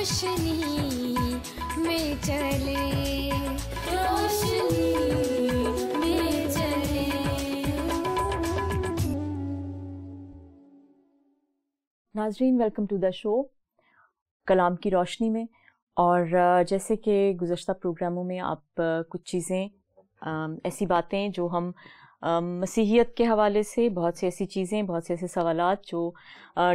روشنی میں چلے، روشنی میں چلے۔ ناظرین، ویلکم ٹو دا شو کلام کی روشنی میں۔ اور جیسے کہ گزشتہ پروگراموں میں آپ کچھ چیزیں، ایسی باتیں جو ہم مسیحیت کے حوالے سے، بہت سی ایسی چیزیں، بہت سے ایسے سوالات جو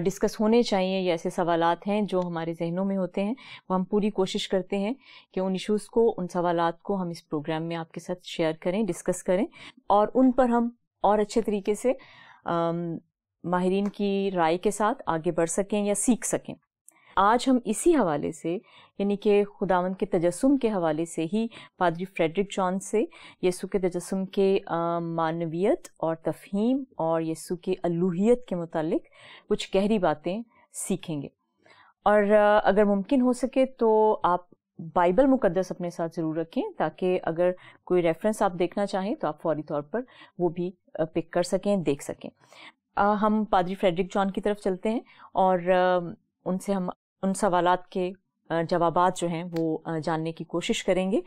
ڈسکس ہونے چاہیے، یا ایسے سوالات ہیں جو ہمارے ذہنوں میں ہوتے ہیں، وہ ہم پوری کوشش کرتے ہیں کہ ان ایشوز کو، ان سوالات کو ہم اس پروگرام میں آپ کے ساتھ شیئر کریں، ڈسکس کریں، اور ان پر ہم اور اچھے طریقے سے ماہرین کی رائے کے ساتھ آگے بڑھ سکیں یا سیکھ سکیں۔ آج ہم اسی حوالے سے، یعنی کہ خداوند کے تجسم کے حوالے سے ہی پادری فریڈرک جان سے یسوع کے تجسم کے معنویت اور تفہیم اور یسوع کے الوہیت کے متعلق کچھ گہری باتیں سیکھیں گے۔ اور اگر ممکن ہو سکے تو آپ بائبل مقدس اپنے ساتھ ضرور رکھیں، تاکہ اگر کوئی ریفرنس آپ دیکھنا چاہیں تو آپ فوری طور پر وہ بھی پک کر سکیں، دیکھ سکیں۔ ہم پادری فریڈرک جان کی طرف چلتے ہیں اور ان سے ہم ان سوالات کے جوابات جو ہیں وہ جاننے کی کوشش کریں گے۔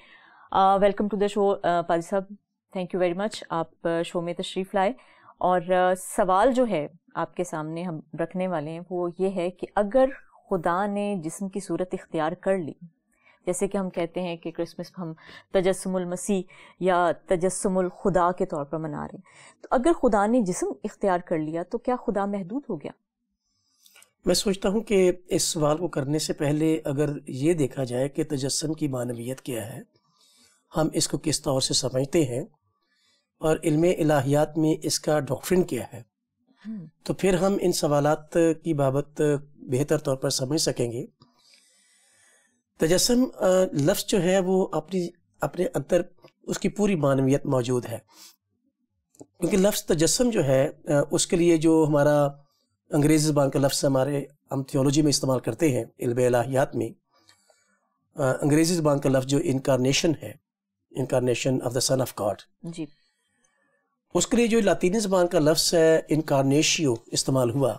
ویلکم ٹو دا شو پادری صاحب، تھینک یو ویری مچ، آپ شو میں تشریف لائے۔ اور سوال جو ہے آپ کے سامنے ہم رکھنے والے ہیں وہ یہ ہے کہ اگر خدا نے جسم کی صورت اختیار کر لی، جیسے کہ ہم کہتے ہیں کہ کرسمس ہم تجسم المسیح یا تجسم الخدا کے طور پر منا رہے ہیں، تو اگر خدا نے جسم اختیار کر لیا تو کیا خدا محدود ہو گیا؟ میں سوچتا ہوں کہ اس سوال کو کرنے سے پہلے اگر یہ دیکھا جائے کہ تجسم کی معنویت کیا ہے، ہم اس کو کس طور سے سمجھتے ہیں، اور علم الہیات میں اس کا ڈاکٹرن کیا ہے، تو پھر ہم ان سوالات کی بابت بہتر طور پر سمجھ سکیں گے۔ تجسم لفظ جو ہے وہ اپنے اندر اس کی پوری معنویت موجود ہے، کیونکہ لفظ تجسم جو ہے اس کے لیے جو ہمارا انگریزی زبان کا لفظ ہم تھیولوجی میں استعمال کرتے ہیں، علم الہیات میں انگریزی زبان کا لفظ جو انکارنیشن ہے، incarnation of the son of God, جی، اس کے لیے جو لاطینی زبان کا لفظ ہے انکارنیشیو استعمال ہوا۔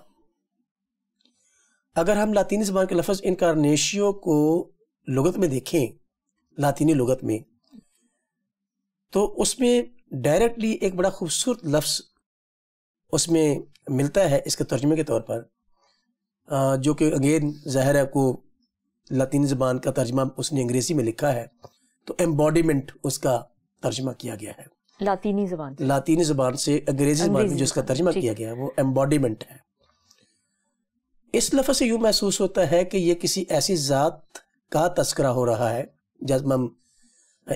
اگر ہم لاطینی زبان کے لفظ انکارنیشیو کو لغت میں دیکھیں، لاطینی لغت میں، تو اس میں ڈائریکٹلی ایک بڑا خوبصورت لفظ اس میں ملتا ہے اس کے ترجمے کے طور پر، جو کہ اگین ظاہر ہے کو لاطینی زبان کا ترجمہ اس نے انگریزی میں لکھا ہے، تو ایمبوڈیمنٹ اس کا ترجمہ کیا گیا ہے لاطینی زبان سے انگریزی زبان میں جو اس کا ترجمہ کیا گیا ہے وہ ایمبوڈیمنٹ ہے۔ اس لفظ سے یوں محسوس ہوتا ہے کہ یہ کسی ایسی ذات کا تذکرہ ہو رہا ہے، جب ہم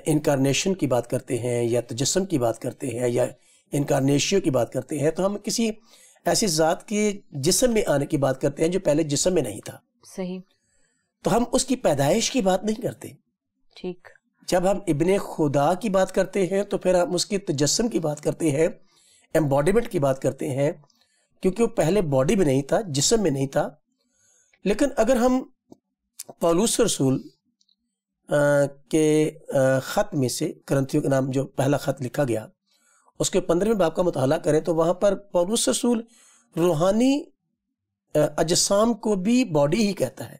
انکارنیشن کی بات کرتے ہیں یا تجسم کی بات کرتے ہیں یا انکارنیشیو کی بات کرتے ہیں، تو ہم کسی ایسی ذات کے جسم میں آنے کی بات کرتے ہیں جو پہلے جسم میں نہیں تھا۔ صحیح۔ تو ہم اس کی پیدائش کی بات نہیں کرتے۔ ٹھیک۔ جب ہم ابن خدا کی بات کرتے ہیں تو پھر ہم اس کی تجسم کی بات کرتے ہیں، ایمبوڈیمنٹ کی بات کرتے ہیں، کیونکہ وہ پہلے باڈی میں نہیں تھا، جسم میں نہیں تھا۔ لیکن اگر ہم پولس رسول کے خط میں سے، کرنتھیوں کے نام جو پہلا خط لکھا گیا، اس کے 15ویں باب کا مطالعہ کریں تو وہاں پر پولس رسول روحانی اجسام کو بھی باڈی ہی کہتا ہے،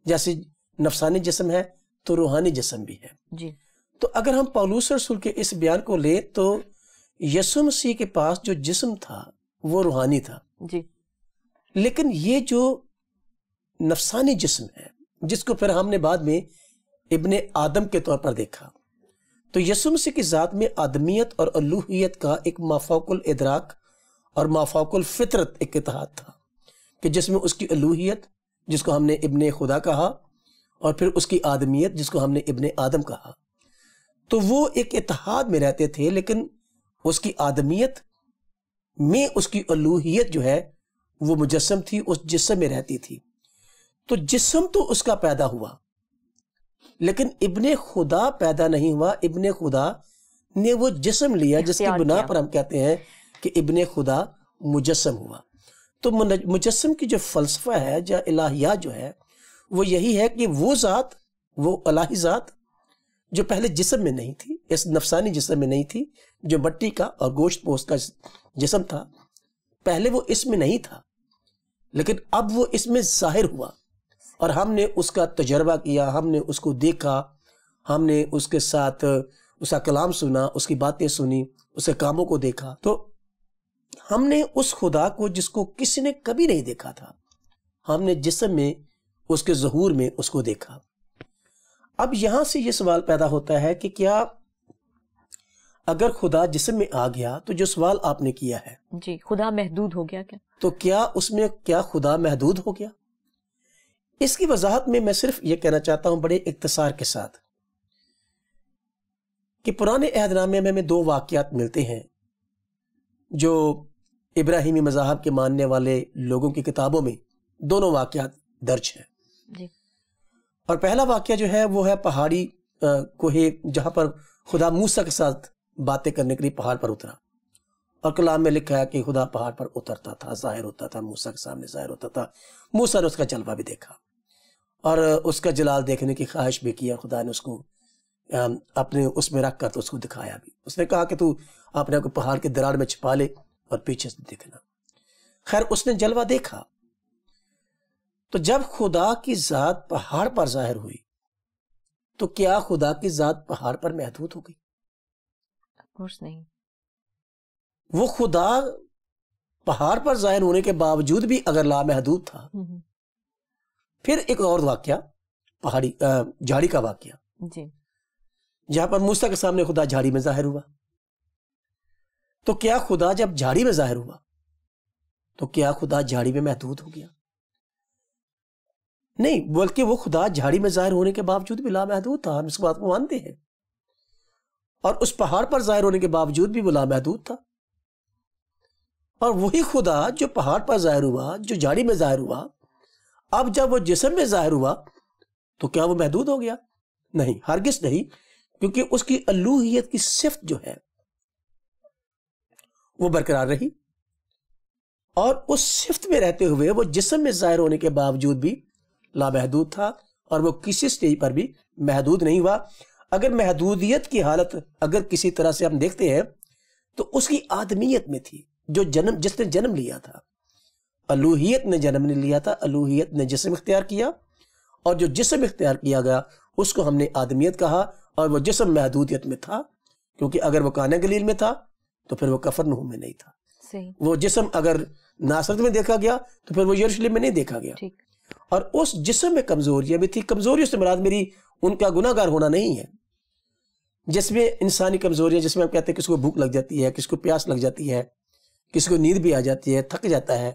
جیسے نفسانی جسم ہے تو روحانی جسم بھی ہے۔ جی۔ تو اگر ہم پولس رسول کے اس بیان کو لیں تو یسوع مسیح کے پاس جو جسم تھا وہ روحانی تھا، جی، لیکن یہ جو نفسانی جسم ہے جس کو پھر ہم نے بعد میں ابن آدم کے طور پر دیکھا، تو یسوع مسیح کی ذات میں آدمیت اور الوہیت کا ایک مافوق الادراک اور مافوق الفطرت ایک اتحاد تھا، کہ جس میں اس کی الوہیت جس کو ہم نے ابن خدا کہا، اور پھر اس کی آدمیت جس کو ہم نے ابن آدم کہا، تو وہ ایک اتحاد میں رہتے تھے، لیکن اس کی آدمیت میں اس کی الوہیت جو ہے وہ مجسم تھی، اس جسم میں رہتی تھی۔ تو جسم تو اس کا پیدا ہوا، لیکن ابن خدا پیدا نہیں ہوا۔ ابن خدا نے وہ جسم لیا جس کی بنا پر ہم کہتے ہیں کہ ابن خدا مجسم ہوا۔ تو مجسم کی جو فلسفہ ہے، جو الہیات جو ہے، وہ یہی ہے کہ وہ ذات، وہ الہی ذات جو پہلے جسم میں نہیں تھی، اس نفسانی جسم میں نہیں تھی، جو مٹی کا اور گوشت پوست کا جسم تھا، پہلے وہ اس میں نہیں تھا، لیکن اب وہ اس میں ظاہر ہوا۔ اور ہم نے اس کا تجربہ کیا، ہم نے اس کو دیکھا، ہم نے اس کے ساتھ اس کا کلام سنا، اس کی باتیں سنی، اس کے کاموں کو دیکھا، تو ہم نے اس خدا کو جس کو کسی نے کبھی نہیں دیکھا تھا، ہم نے جسم میں اس کے ظہور میں اس کو دیکھا۔ اب یہاں سے یہ سوال پیدا ہوتا ہے کہ کیا اگر خدا جسم میں آ گیا تو جو سوال آپ نے کیا ہے جی، خدا محدود ہو گیا کیا؟ تو کیا اس میں کیا خدا محدود ہو گیا؟ اس کی وضاحت میں صرف یہ کہنا چاہتا ہوں بڑے اختصار کے ساتھ کہ پرانے عہد نامے میں ہمیں 2 واقعات ملتے ہیں جو ابراہیمی مذاہب کے ماننے والے لوگوں کی کتابوں میں دونوں واقعات درج ہیں جی۔ اور پہلا واقعہ جو ہے وہ ہے پہاڑی کوہ، جہاں پر خدا موسیٰ کے ساتھ باتیں کرنے کے لیے پہاڑ پر اترا، اور کلام میں لکھا ہے کہ خدا پہاڑ پر اترتا تھا، ظاہر ہوتا تھا، موسیٰ کے سامنے ظاہر ہوتا تھا، موسیٰ نے اس کا جلوہ بھی دیکھا اور اس کا جلال دیکھنے کی خواہش بھی کی، اور خدا نے اس کو اپنے اس میں رکھ کر تو اس کو دکھایا بھی۔ اس نے کہا کہ تو اپنے کو پہاڑ کے دراڑ میں چھپا لے اور پیچھے سے دیکھنا۔ خیر اس نے جلوہ دیکھا، تو جب خدا کی ذات پہاڑ پر ظاہر ہوئی تو کیا خدا کی ذات پہاڑ پر محدود ہو گئی؟ نہیں، وہ خدا پہاڑ پر ظاہر ہونے کے باوجود بھی اگر لامحدود تھا، پھر ایک اور واقعہ پہاڑی جھاڑی کا واقعہ، جی، جہاں پر موسیٰ کے سامنے خدا جھاڑی میں ظاہر ہوا، تو کیا خدا جب جھاڑی میں ظاہر ہوا تو کیا خدا جھاڑی میں محدود ہو گیا؟ نہیں، بلکہ وہ خدا جھاڑی میں ظاہر ہونے کے باوجود بھی لامحدود تھا، ہم اس بات کو مانتے ہیں، اور اس پہاڑ پر ظاہر ہونے کے باوجود بھی وہ لامحدود تھا۔ اور وہی خدا جو پہاڑ پر ظاہر ہوا، جو جھاڑی میں ظاہر ہوا، اب جب وہ جسم میں ظاہر ہوا تو کیا وہ محدود ہو گیا؟ نہیں، ہرگز نہیں، کیونکہ اس کی الوہیت کی صفت جو ہے وہ برقرار رہی، اور اس صفت میں رہتے ہوئے وہ جسم میں ظاہر ہونے کے باوجود بھی لامحدود تھا، اور وہ کسی سٹیج پر بھی محدود نہیں ہوا۔ اگر محدودیت کی حالت اگر کسی طرح سے ہم دیکھتے ہیں تو اس کی آدمیت میں تھی، جس نے جنم لیا تھا، الوہیت نے جنم نہیں لیا تھا، الوہیت نے جسم اختیار کیا، اور جو جسم اختیار کیا گیا اس کو ہم نے آدمیت کہا، اور وہ جسم محدودیت میں تھا، کیونکہ اگر وہ کانا گلیل میں تھا تو پھر وہ کفرنہوم میں نہیں تھا، صحیح، وہ جسم اگر ناصرت میں دیکھا گیا تو پھر وہ یروشلم میں نہیں دیکھا گیا، ٹھیک، اور اس جسم میں کمزوریاں بھی تھی۔ کمزوریوں سے مراد میری ان کا گناہ گار ہونا نہیں ہے، جس میں انسانی کمزوریاں، جس میں ہم کہتے ہیں کسی کو بھوک لگ جاتی ہے، کسی کو پیاس لگ جاتی ہے، کسی کو نیند بھی آ جاتی ہے، تھک جاتا ہے،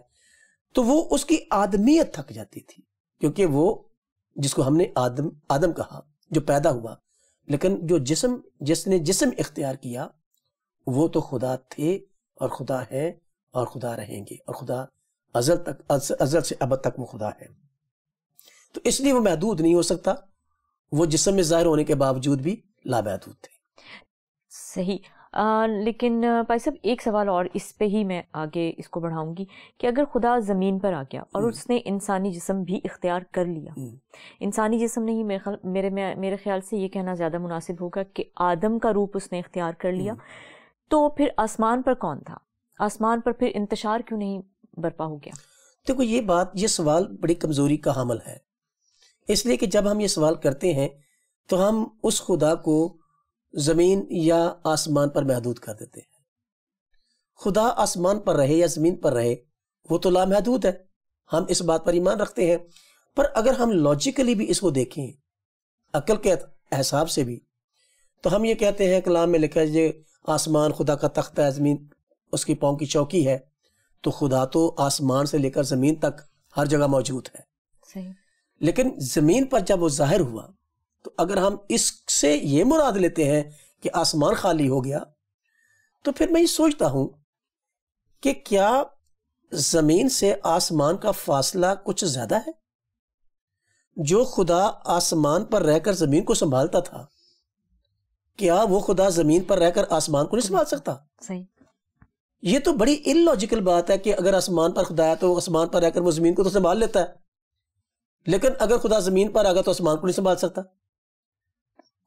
تو وہ اس کی آدمیت تھک جاتی تھی، کیونکہ وہ جس کو ہم نے آدم کہا جو پیدا ہوا، لیکن جو جس نے جسم اختیار کیا وہ تو خدا تھے اور خدا ہیں اور خدا رہیں گے، اور خدا ازل سے ابد تک وہ خدا ہے، تو اس لیے وہ محدود نہیں ہو سکتا، وہ جسم میں ظاہر ہونے کے باوجود بھی لامحدود تھے۔ صحیح، لیکن بھائی صاحب ایک سوال اور اس پہ ہی میں آگے اس کو بڑھاؤں گی کہ اگر خدا زمین پر آ گیا اور اس نے انسانی جسم بھی اختیار کر لیا، انسانی جسم نہیں، میرے خیال سے یہ کہنا زیادہ مناسب ہوگا کہ آدم کا روپ اس نے اختیار کر لیا، تو پھر آسمان پر کون تھا؟ آسمان پر پھر انتشار کیوں نہیں برپا ہو گیا؟ دیکھو یہ سوال بڑی کمزوری کا حامل ہے، اس لیے کہ جب ہم یہ سوال کرتے ہیں تو ہم اس خدا کو زمین یا آسمان پر محدود کر دیتے ہیں۔ خدا آسمان پر رہے یا زمین پر رہے وہ تو لامحدود ہے، ہم اس بات پر ایمان رکھتے ہیں، پر اگر ہم لاجیکلی بھی اس کو دیکھیں، عقل کے حساب سے بھی، تو ہم یہ کہتے ہیں کلام میں لکھا ہے کہ آسمان خدا کا تختہ ہے، زمین اس کی پاؤں کی چوکی ہے، تو خدا تو آسمان سے لے کر زمین تک ہر جگہ موجود ہے۔ صحیح، لیکن زمین پر جب وہ ظاہر ہوا تو اگر ہم اس سے یہ مراد لیتے ہیں کہ آسمان خالی ہو گیا، تو پھر میں یہ سوچتا ہوں کہ کیا زمین سے آسمان کا فاصلہ کچھ زیادہ ہے؟ جو خدا آسمان پر رہ کر زمین کو سنبھالتا تھا، کیا وہ خدا زمین پر رہ کر آسمان کو نہیں سنبھال سکتا؟ صحیح، یہ تو بڑی ان لاجیکل بات ہے کہ اگر آسمان پر خدا ہے تو آسمان پر رہ کر وہ زمین کو تو سنبھال لیتا ہے، لیکن اگر خدا زمین پر آ گیا تو آسمان کو نہیں سنبھال سکتا۔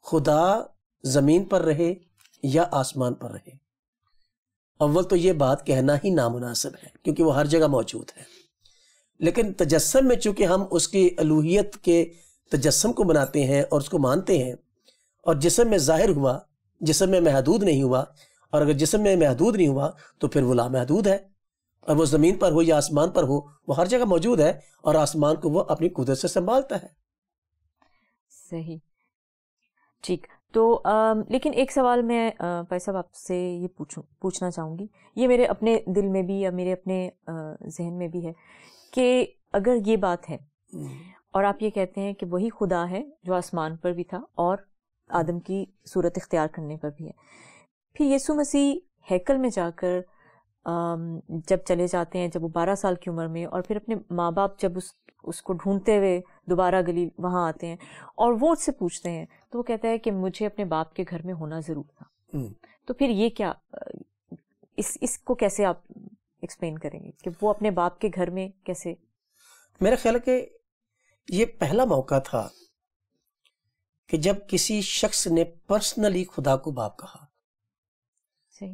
خدا زمین پر رہے یا آسمان پر رہے، اول تو یہ بات کہنا ہی نامناسب ہے کیونکہ وہ ہر جگہ موجود ہے، لیکن تجسم میں چونکہ ہم اس کی الوہیت کے تجسم کو بناتے ہیں اور اس کو مانتے ہیں، اور جسم میں ظاہر ہوا، جسم میں محدود نہیں ہوا، اور اگر جسم میں محدود نہیں ہوا تو پھر وہ لامحدود ہے، اور وہ زمین پر ہو یا آسمان پر ہو، وہ ہر جگہ موجود ہے، اور آسمان کو وہ اپنی قدرت سے سنبھالتا ہے۔ صحیح، ٹھیک۔ تو لیکن ایک سوال میں پائی صاحب آپ سے یہ پوچھنا چاہوں گی، یہ میرے اپنے دل میں بھی یا میرے اپنے ذہن میں بھی ہے کہ اگر یہ بات ہے اور آپ یہ کہتے ہیں کہ وہی خدا ہے جو آسمان پر بھی تھا اور آدم کی صورت اختیار کرنے پر بھی ہے، پھر یسوع مسیح ہیکل میں جا کر جب چلے جاتے ہیں، جب وہ 12 سال کی عمر میں، اور پھر اپنے ماں باپ جب اس کو ڈھونڈتے ہوئے دوبارہ گلی وہاں آتے ہیں اور وہ اس سے پوچھتے ہیں، تو وہ کہتا ہے کہ مجھے اپنے باپ کے گھر میں ہونا ضرور تھا۔ تو پھر یہ کیا، اس کو کیسے آپ ایکسپلین کریں گے کہ وہ اپنے باپ کے گھر میں کیسے؟ میرا خیال ہے کہ یہ پہلا موقع تھا کہ جب کسی شخص نے پرسنلی خدا کو باپ کہا۔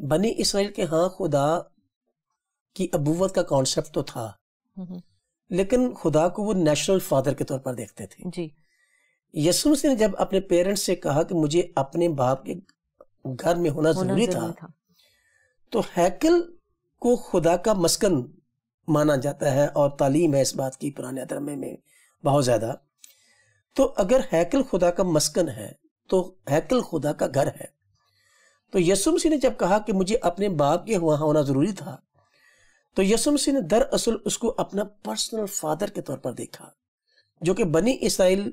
بنی اسرائیل کے ہاں خدا کی ابوت کا کانسیپٹ تو تھا، لیکن خدا کو وہ نیچرل فادر کے طور پر دیکھتے تھے۔ جی، یسوع مسیح نے جب اپنے پیرنٹس سے کہا کہ مجھے اپنے باپ کے گھر میں ہونا ضروری تھا، تو ہیکل کو خدا کا مسکن مانا جاتا ہے، اور تعلیم ہے اس بات کی پرانے ترجمے میں بہت زیادہ۔ تو اگر ہیکل خدا کا مسکن ہے تو ہیکل خدا کا گھر ہے۔ تو یسوع مسیح نے جب کہا کہ مجھے اپنے باپ کے وہاں ہونا ضروری تھا، تو یسوع مسیح نے دراصل اس کو اپنا پرسنل فادر کے طور پر دیکھا، جو کہ بنی اسرائیل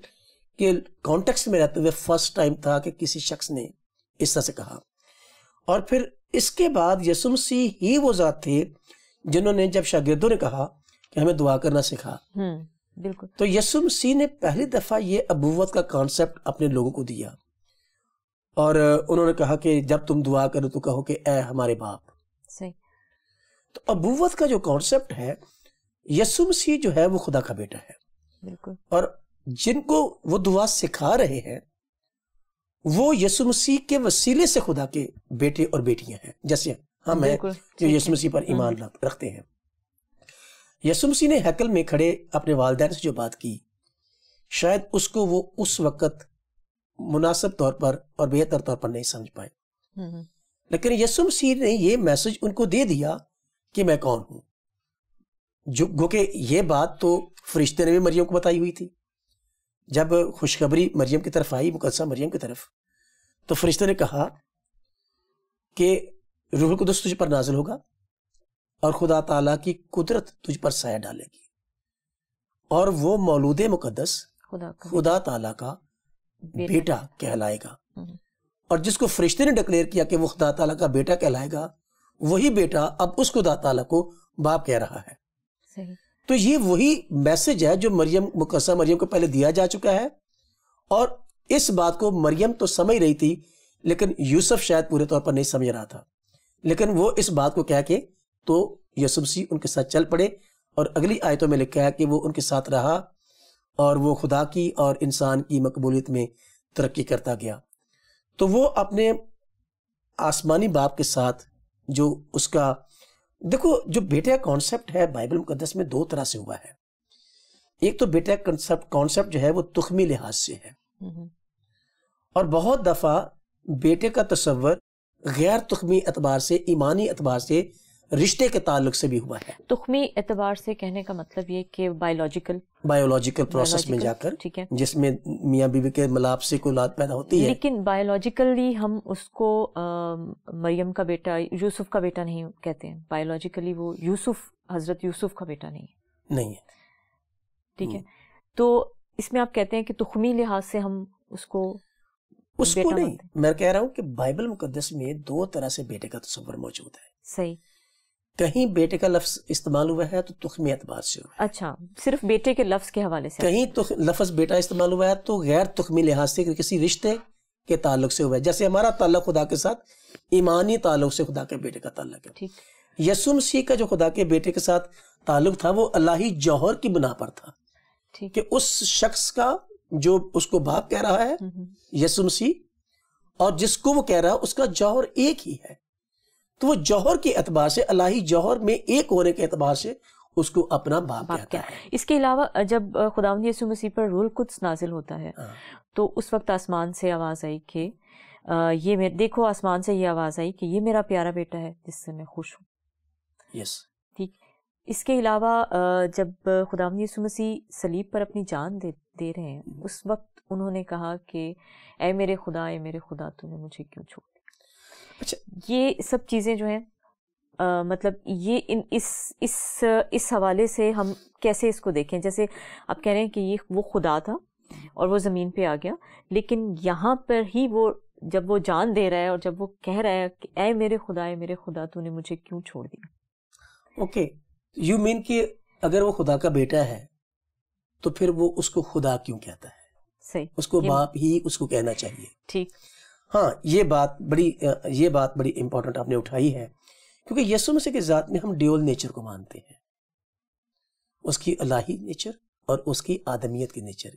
کے کانٹیکسٹ میں رہتے ہوئے فرسٹ ٹائم تھا کہ کسی شخص نے اس طرح سے کہا۔ اور پھر اس کے بعد یسوع مسیح ہی وہ ذات تھے جنہوں نے جب شاگردوں نے کہا کہ ہمیں دعا کرنا سکھا، بالکل، تو یسوع مسیح نے پہلی دفعہ یہ ابوت کا کانسیپٹ اپنے لوگوں کو دیا، اور انہوں نے کہا کہ جب تم دعا کرو تو کہو کہ اے ہمارے باپ۔ صحیح۔ تو ابوت کا جو کانسیپٹ ہے، یسوع مسیح جو ہے وہ خدا کا بیٹا ہے، بالکل، اور جن کو وہ دعا سکھا رہے ہیں وہ یسوع مسیح کے وسیلے سے خدا کے بیٹے اور بیٹیاں ہیں، جیسے ہم ہیں جو یسوع مسیح پر ایمان رکھتے ہیں۔ یسوع مسیح نے ہیکل میں کھڑے اپنے والدین سے جو بات کی، شاید اس کو وہ اس وقت مناسب طور پر اور بہتر طور پر نہیں سمجھ پائے، لیکن یسوع مسیح نے یہ میسج ان کو دے دیا کہ میں کون ہوں، جو گو کہ یہ بات تو فرشتے نے بھی مریم کو بتائی ہوئی تھی۔ جب خوشخبری مریم کی طرف آئی، مقدسہ مریم کی طرف، تو فرشتے نے کہا کہ روح القدس تجھ پر نازل ہوگا اور خدا تعالیٰ کی قدرت تجھ پر سایہ ڈالے گی، اور وہ مولود مقدس خدا تعالیٰ کا بیٹا کہلائے گا۔ اور جس کو فرشتے نے ڈکلیئر کیا کہ وہ خدا تعالیٰ کا بیٹا کہلائے گا، وہی بیٹا اب اس خدا تعالیٰ کو باپ کہہ رہا ہے۔ صحیح۔ تو یہ وہی میسج ہے جو مقدسہ مریم کو پہلے دیا جا چکا ہے، اور اس بات کو مریم تو سمجھ رہی تھی، لیکن یوسف شاید پورے طور پر نہیں سمجھ رہا تھا، لیکن وہ اس بات کو کہہ کے تو یسوع مسیح ان کے ساتھ چل پڑے، اور اگلی آیتوں میں لکھا ہے کہ وہ ان کے ساتھ رہا اور وہ خدا کی اور انسان کی مقبولیت میں ترقی کرتا گیا۔ تو وہ اپنے آسمانی باپ کے ساتھ جو اس کا، دیکھو جو بیٹے کا کانسیپٹ ہے بائبل مقدس میں دو طرح سے ہوا ہے۔ ایک تو بیٹے کا کانسیپٹ جو ہے وہ تخمی لحاظ سے ہے، اور بہت دفعہ بیٹے کا تصور غیر تخمی اعتبار سے، ایمانی اعتبار سے، رشتے کے تعلق سے بھی ہوا ہے۔ تخمی اعتبار سے کہنے کا مطلب یہ کہ بایولوجیکل پروسیس میں جا کر، جس میں میاں بیوی کے ملاپ سے کوئی اولاد پیدا ہوتی ہے۔ لیکن بایولوجیکلی ہم اس کو مریم کا بیٹا، یوسف کا بیٹا نہیں کہتے ہیں، بایولوجیکلی وہ حضرت یوسف کا بیٹا نہیں ہے۔ ٹھیک ہے، تو اس میں آپ کہتے ہیں کہ تخمی لحاظ سے ہم اس کو نہیں، میں کہہ رہا ہوں کہ بائبل مقدس میں دو طرح سے بیٹے کا تصور موجود ہے۔ صحیح۔ کہیں بیٹے کا لفظ استعمال ہوا ہے تو تخمی اعتبار سے ہوا ہے۔ اچھا، صرف بیٹے کے لفظ کے حوالے سے۔ کہیں تو لفظ بیٹا استعمال ہوا ہے تو غیر تخمی لحاظ سے کسی رشتے کے تعلق سے ہوا ہے، جیسے ہمارا تعلق خدا کے ساتھ ایمانی تعلق سے خدا کے بیٹے کا تعلق ہے۔ یسوع مسیح کا جو خدا کے بیٹے کے ساتھ تعلق تھا وہ الہی جوہر کی بنا پر تھا، کہ اس شخص کا جو اس کو باپ کہہ رہا ہے یسوع مسیح، اور جس کو وہ کہہ رہا ہے اس کا جوہر ایک ہی ہے۔ تو وہ جوہر کے اعتبار سے، الہی جوہر میں ایک ہونے کے اعتبار سے اس کو اپنا باپ کہتا ہے. اس کے علاوہ جب خداوند یسوع مسیح پر روح القدس نازل ہوتا ہے تو اس وقت آسمان سے آواز آئی کہ یہ دیکھو، آسمان سے یہ آواز آئی کہ یہ میرا پیارا بیٹا ہے جس سے میں خوش ہوں. یس. ٹھیک. اس کے علاوہ جب خداوند یسوع مسیح صلیب پر اپنی جان دے رہے ہیں، اس وقت انہوں نے کہا کہ اے میرے خدا تو نے مجھے کیوں چھوڑ دیا. اچھا، یہ سب چیزیں جو ہیں مطلب یہ اس حوالے سے ہم کیسے اس کو دیکھیں؟ جیسے آپ کہہ رہے ہیں کہ یہ وہ خدا تھا اور وہ زمین پہ آ گیا، لیکن یہاں پر ہی وہ جب وہ جان دے رہا ہے اور جب وہ کہہ رہا ہے کہ اے میرے خدا تو نے مجھے کیوں چھوڑ دیا. اوکے، یو مین کہ اگر وہ خدا کا بیٹا ہے تو پھر وہ اس کو خدا کیوں کہتا ہے؟ صحیح، اس کو باپ ہی اس کو کہنا چاہیے. ٹھیک. ہاں، یہ بات بڑی امپورٹنٹ آپ نے اٹھائی ہے، کیونکہ یسوع مسیح کی ذات میں ہم ڈیول نیچر کو مانتے ہیں، اس کی الہی نیچر اور اس کی آدمیت کی نیچر.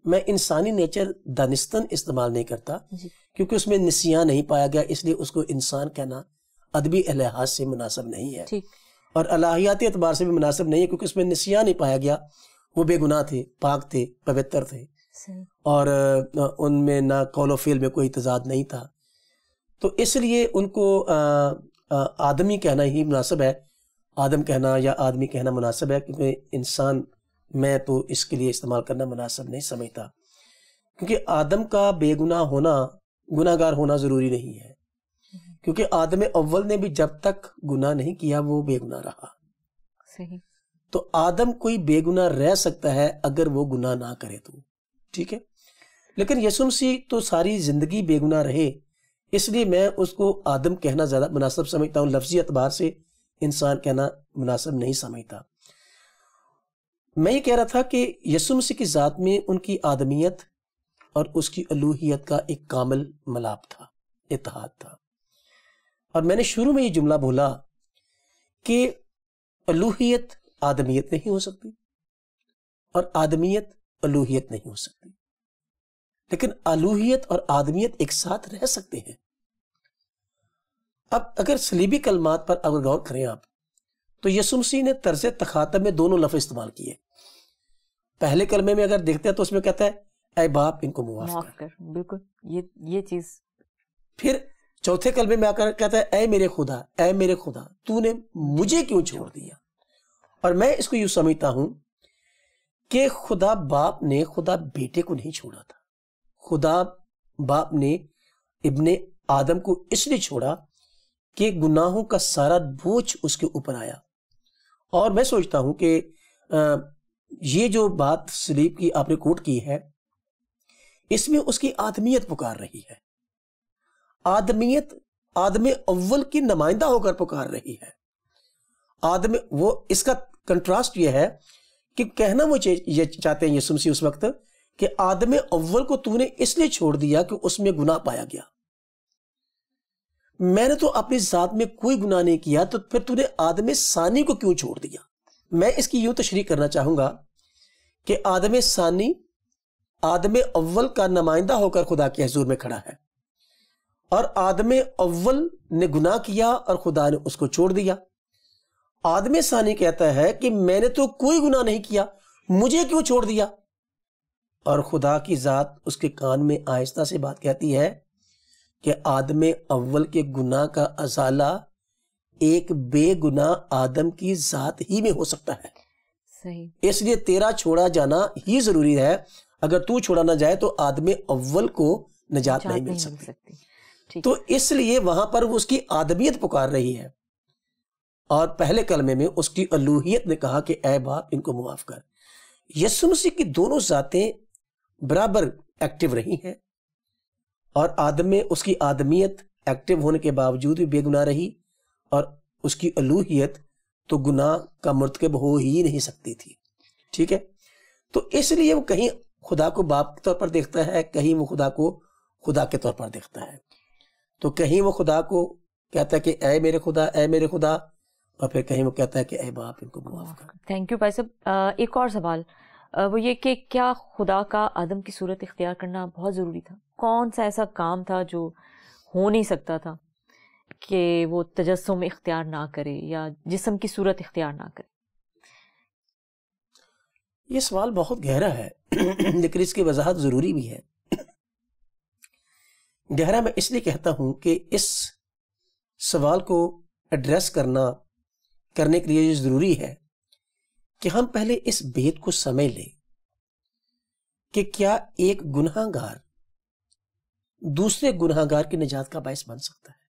میں انسانی نیچر دانستاً استعمال نہیں کرتا کیونکہ اس میں نسیان نہیں پایا گیا، اس لیے اس کو انسان کہنا ادبی لحاظ سے مناسب نہیں ہے اور الہیاتی اعتبار سے بھی مناسب نہیں ہے، کیونکہ اس میں نسیان نہیں پایا گیا. وہ بے گناہ تھے، پاک تھے، پوتر تھے، اور ان میں نہ قول و فعل میں کوئی تضاد نہیں تھا. تو اس لیے ان کو آدمی کہنا ہی مناسب ہے، آدم کہنا یا آدمی کہنا مناسب ہے، کیونکہ انسان میں تو اس کے لیے استعمال کرنا مناسب نہیں سمجھتا، کیونکہ آدم کا بے گناہ ہونا، گناہ گار ہونا ضروری نہیں ہے، کیونکہ آدم اول نے بھی جب تک گناہ نہیں کیا وہ بے گناہ رہا. صحیح. تو آدم کوئی بے گناہ رہ سکتا ہے اگر وہ گناہ نہ کرے تو، ٹھیک ہے. لیکن یسوع مسیح تو ساری زندگی بے گناہ رہے، اس لیے میں اس کو آدم کہنا زیادہ مناسب سمجھتا ہوں، لفظی اعتبار سے انسان کہنا مناسب نہیں سمجھتا. میں یہ کہہ رہا تھا کہ یسوع مسیح کی ذات میں ان کی آدمیت اور اس کی الوہیت کا ایک کامل ملاپ تھا، اتحاد تھا. اور میں نے شروع میں یہ جملہ بولا کہ الوہیت آدمیت نہیں ہو سکتی اور آدمیت الوہیت نہیں ہو سکتی، لیکن الوہیت اور آدمیت ایک ساتھ رہ سکتے ہیں. اب اگر صلیبی کلمات پر اگر غور کریں آپ، تو یسوع مسیح نے طرز تخاطب میں دونوں لفظ استعمال کیے. پہلے کلمے میں اگر دیکھتے ہیں تو اس میں کہتا ہے اے باپ ان کو معاف کر. بالکل یہ چیز. پھر چوتھے کلمے میں آ کر کہتا ہے اے میرے خدا تو نے مجھے کیوں چھوڑ دیا. اور میں اس کو یوں سمجھتا ہوں کہ خدا باپ نے خدا بیٹے کو نہیں چھوڑا تھا، خدا باپ نے ابن آدم کو اس لیے چھوڑا کہ گناہوں کا سارا بوجھ اس کے اوپر آیا. اور میں سوچتا ہوں کہ یہ جو بات صلیب کی آپ نے کوٹ کی ہے، اس میں اس کی آدمیت پکار رہی ہے، آدمیت آدم اول کی نمائندہ ہو کر پکار رہی ہے. وہ اس کا کنٹراسٹ یہ ہے کہ کہنا وہ یہ چاہتے ہیں یسوع مسیح اس وقت کہ آدم اول کو تو نے اس لیے چھوڑ دیا کہ اس میں گناہ پایا گیا. میں نے تو اپنی ذات میں کوئی گناہ نہیں کیا، تو پھر تو نے آدم ثانی کو کیوں چھوڑ دیا. میں اس کی یوں تشریح کرنا چاہوں گا کہ آدم ثانی آدم اول کا نمائندہ ہو کر خدا کے حضور میں کھڑا ہے، اور آدم اول نے گناہ کیا اور خدا نے اس کو چھوڑ دیا. آدم ثانی کہتا ہے کہ میں نے تو کوئی گناہ نہیں کیا، مجھے کیوں چھوڑ دیا. اور خدا کی ذات اس کے کان میں آہستہ سے بات کہتی ہے کہ آدم اول کے گناہ کا ازالہ ایک بے گناہ آدم کی ذات ہی میں ہو سکتا ہے. صحیح. اس لیے تیرا چھوڑا جانا ہی ضروری ہے، اگر تو چھوڑا نہ جائے تو آدم اول کو نجات نہیں مل سکتی. تو اس لیے وہاں پر وہ اس کی آدمیت پکار رہی ہے، اور پہلے کلمے میں اس کی الوہیت نے کہا کہ اے باپ ان کو معاف کر. یسوع مسیح کی دونوں ذاتیں برابر ایکٹیو رہی ہیں، اور آدم میں اس کی آدمیت ایکٹیو ہونے کے باوجود بھی بے گناہ رہی، اور اس کی الوہیت تو گناہ کا مرتکب ہو ہی نہیں سکتی تھی. ٹھیک ہے. تو اس لیے وہ کہیں خدا کو باپ کے طور پر دیکھتا ہے، کہیں وہ خدا کو خدا کے طور پر دیکھتا ہے. تو کہیں وہ خدا کو کہتا ہے کہ اے میرے خدا، اور پھر کہیں وہ کہتا ہے کہ اے باپ ان کو معاف کر. تھینک یو بھائی صاحب. ایک اور سوال وہ یہ کہ کیا خدا کا آدم کی صورت اختیار کرنا بہت ضروری تھا؟ کون سا ایسا کام تھا جو ہو نہیں سکتا تھا کہ وہ تجسم اختیار نہ کرے یا جسم کی صورت اختیار نہ کرے؟ یہ سوال بہت گہرا ہے لیکن اس کی وضاحت ضروری بھی ہے. گہرا میں اس لیے کہتا ہوں کہ اس سوال کو ایڈریس کرنے کے لیے یہ ضروری ہے کہ ہم پہلے اس بات کو سمجھ لیں کہ کیا ایک گناہ گار دوسرے گناہ گار کی نجات کا باعث بن سکتا ہے؟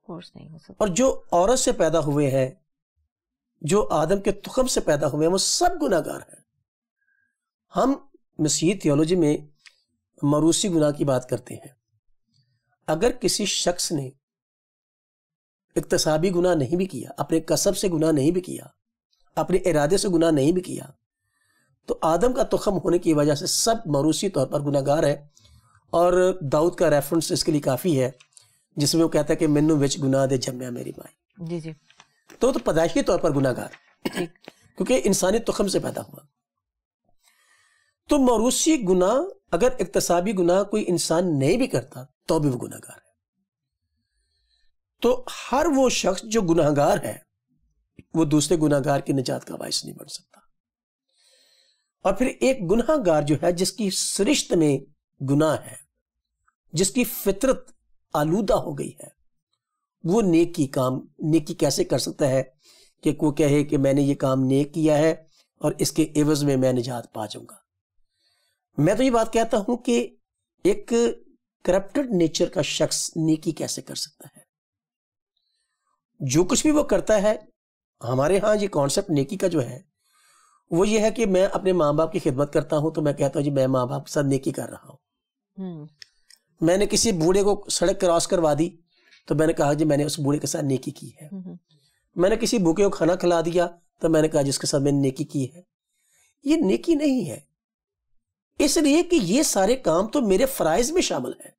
نہیں ہو سکتا. اور جو عورت سے پیدا ہوئے ہیں، جو آدم کے تخم سے پیدا ہوئے ہیں، وہ سب گناہ گار ہیں. ہم مسیحی تھیولوجی میں موروثی گناہ کی بات کرتے ہیں. اگر کسی شخص نے اکتسابی گناہ نہیں بھی کیا، اپنے کسب سے گناہ نہیں بھی کیا، اپنے ارادے سے گناہ نہیں بھی کیا، تو آدم کا تخم ہونے کی وجہ سے سب موروثی طور پر گناہ گار ہے. اور داؤد کا ریفرنس اس کے لیے کافی ہے جس میں وہ کہتا ہے کہ مینو وچ گناہ دے جمیا میری مائی. جی جی. تو پیدائشی طور پر گناہ گار کیونکہ انسانی تخم سے پیدا ہوا. تو موروثی گناہ اگر اکتسابی گناہ کوئی انسان نہیں بھی کرتا تو بھی وہ گناہ گار ہے. تو ہر وہ شخص جو گناہ گار ہے وہ دوسرے گناہ گار کی نجات کا باعث نہیں بن سکتا. اور پھر ایک گناہ گار جو ہے جس کی سرشت میں گناہ ہے، جس کی فطرت آلودہ ہو گئی ہے، وہ نیکی کیسے کر سکتا ہے کہ وہ کہے کہ میں نے یہ کام نیک کیا ہے اور اس کے عوض میں میں نجات پا جاؤں گا. میں تو یہ بات کہتا ہوں کہ ایک کرپٹڈ نیچر کا شخص نیکی کیسے کر سکتا ہے؟ جو کچھ بھی وہ کرتا ہے، ہمارے ہاں یہ کانسیپٹ نیکی کا جو ہے وہ یہ ہے کہ میں اپنے ماں باپ کی خدمت کرتا ہوں تو میں کہتا ہوں جی میں ماں باپ کے ساتھ نیکی کر رہا ہوں. میں نے کسی بوڑھے کو سڑک کراس کروا دی تو میں نے کہا جی میں نے اس بوڑھے کے ساتھ نیکی کی ہے. میں نے کسی بھوکے کو کھانا کھلا دیا تو میں نے کہا جس کے ساتھ میں نے نیکی کی ہے. یہ نیکی نہیں ہے، اس لیے کہ یہ سارے کام تو میرے فرائض میں شامل ہیں.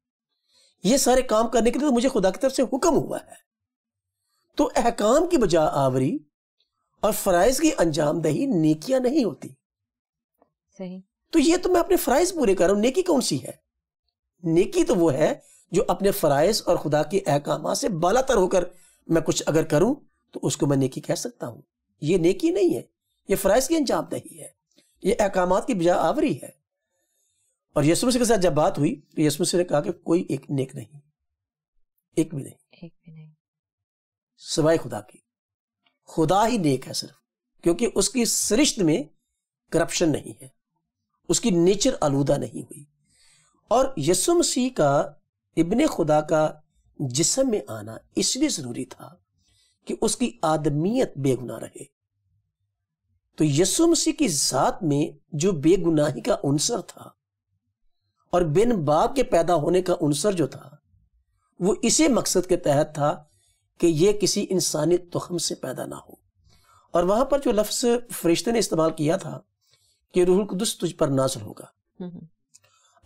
یہ سارے کام کرنے کے لیے تو مجھے خدا کی طرف سے حکم ہوا ہے. تو احکام کی بجا آوری اور فرائض کی انجام دہی نیکیاں نہیں ہوتی. صحیح. تو یہ تو میں اپنے فرائض پورے کر رہا ہوں. نیکی کون سی ہے؟ نیکی تو وہ ہے جو اپنے فرائض اور خدا کے احکامات سے بالا تر ہو کر میں کچھ اگر کروں تو اس کو میں نیکی کہہ سکتا ہوں. یہ نیکی نہیں ہے، یہ فرائض کی انجام دہی ہے، یہ احکامات کی بجا آوری ہے. اور یسوع مسیح کے ساتھ جب بات ہوئی تو یسوع مسیح نے کہا کہ کوئی ایک نیک نہیں، ایک بھی نہیں سوائے خدا کی. خدا ہی نیک ہے صرف، کیونکہ اس کی سرشت میں کرپشن نہیں ہے، اس کی نیچر آلودہ نہیں ہوئی. اور یسوع مسیح کا ابن خدا کا جسم میں آنا اس لیے ضروری تھا کہ اس کی آدمیت بے گناہ رہے. تو یسوع مسیح کی ذات میں جو بے گناہی کا عنصر تھا اور بن باپ کے پیدا ہونے کا عنصر جو تھا وہ اسی مقصد کے تحت تھا کہ یہ کسی انسانی تخم سے پیدا نہ ہو. اور وہاں پر جو لفظ فرشتے نے استعمال کیا تھا کہ روح القدس تجھ پر نازل ہوگا،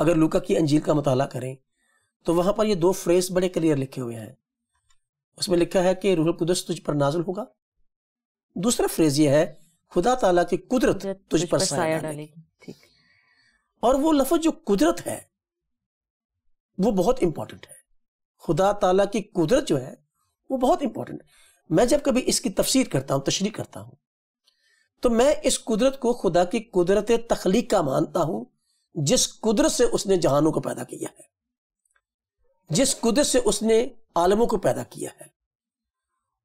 اگر لوکا کی انجیل کا مطالعہ کریں تو وہاں پر یہ دو فریز بڑے کلیئر لکھے ہوئے ہیں. اس میں لکھا ہے کہ روح القدس تجھ پر نازل ہوگا. دوسرا فریز یہ ہے خدا تعالیٰ کی قدرت تجھ پر سایہ ڈالے گی. اور وہ لفظ جو قدرت ہے وہ بہت امپورٹنٹ ہے. خدا تعالیٰ کی قدرت جو ہے وہ بہت امپورٹنٹ ہے. میں جب کبھی اس کی تفسیر کرتا ہوں، تشریح کرتا ہوں، تو میں اس قدرت کو خدا کی قدرت تخلیق کا مانتا ہوں، جس قدرت سے اس نے جہانوں کو پیدا کیا ہے، جس قدرت سے اس نے عالموں کو پیدا کیا ہے.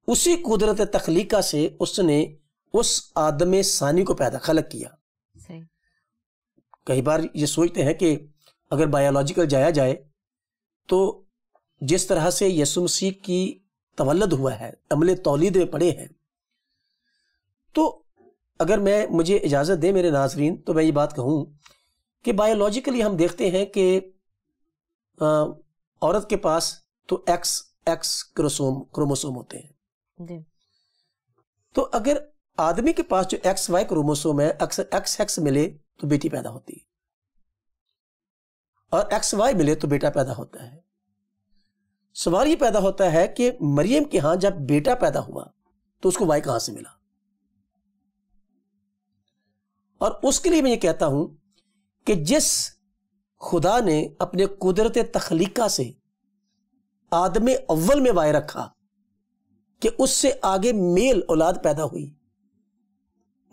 اسی قدرت تخلیقہ سے اس نے اس آدم ثانی کو خلق کیا. کئی بار یہ سوچتے ہیں کہ اگر بایولوجیکل جایا جائے تو جس طرح سے یسوع مسیح کی تولد ہوا ہے، عمل تولید میں پڑے ہیں، تو اگر مجھے اجازت دیں میرے ناظرین تو میں یہ بات کہوں کہ بایولوجیکلی ہم دیکھتے ہیں کہ عورت کے پاس تو ایکس کروموسوم ہوتے ہیں. تو اگر آدمی کے پاس جو ایکس وائی کروموسوم ہے، اکثر ایکس ملے تو بیٹی پیدا ہوتی ہے اور ایکس وائی ملے تو بیٹا پیدا ہوتا ہے. سوال یہ پیدا ہوتا ہے کہ مریم کے ہاں جب بیٹا پیدا ہوا تو اس کو وائی کہاں سے ملا؟ اور اس کے لیے میں یہ کہتا ہوں کہ جس خدا نے اپنے قدرت تخلیقہ سے آدم اول میں وائے رکھا کہ اس سے آگے میل اولاد پیدا ہوئی،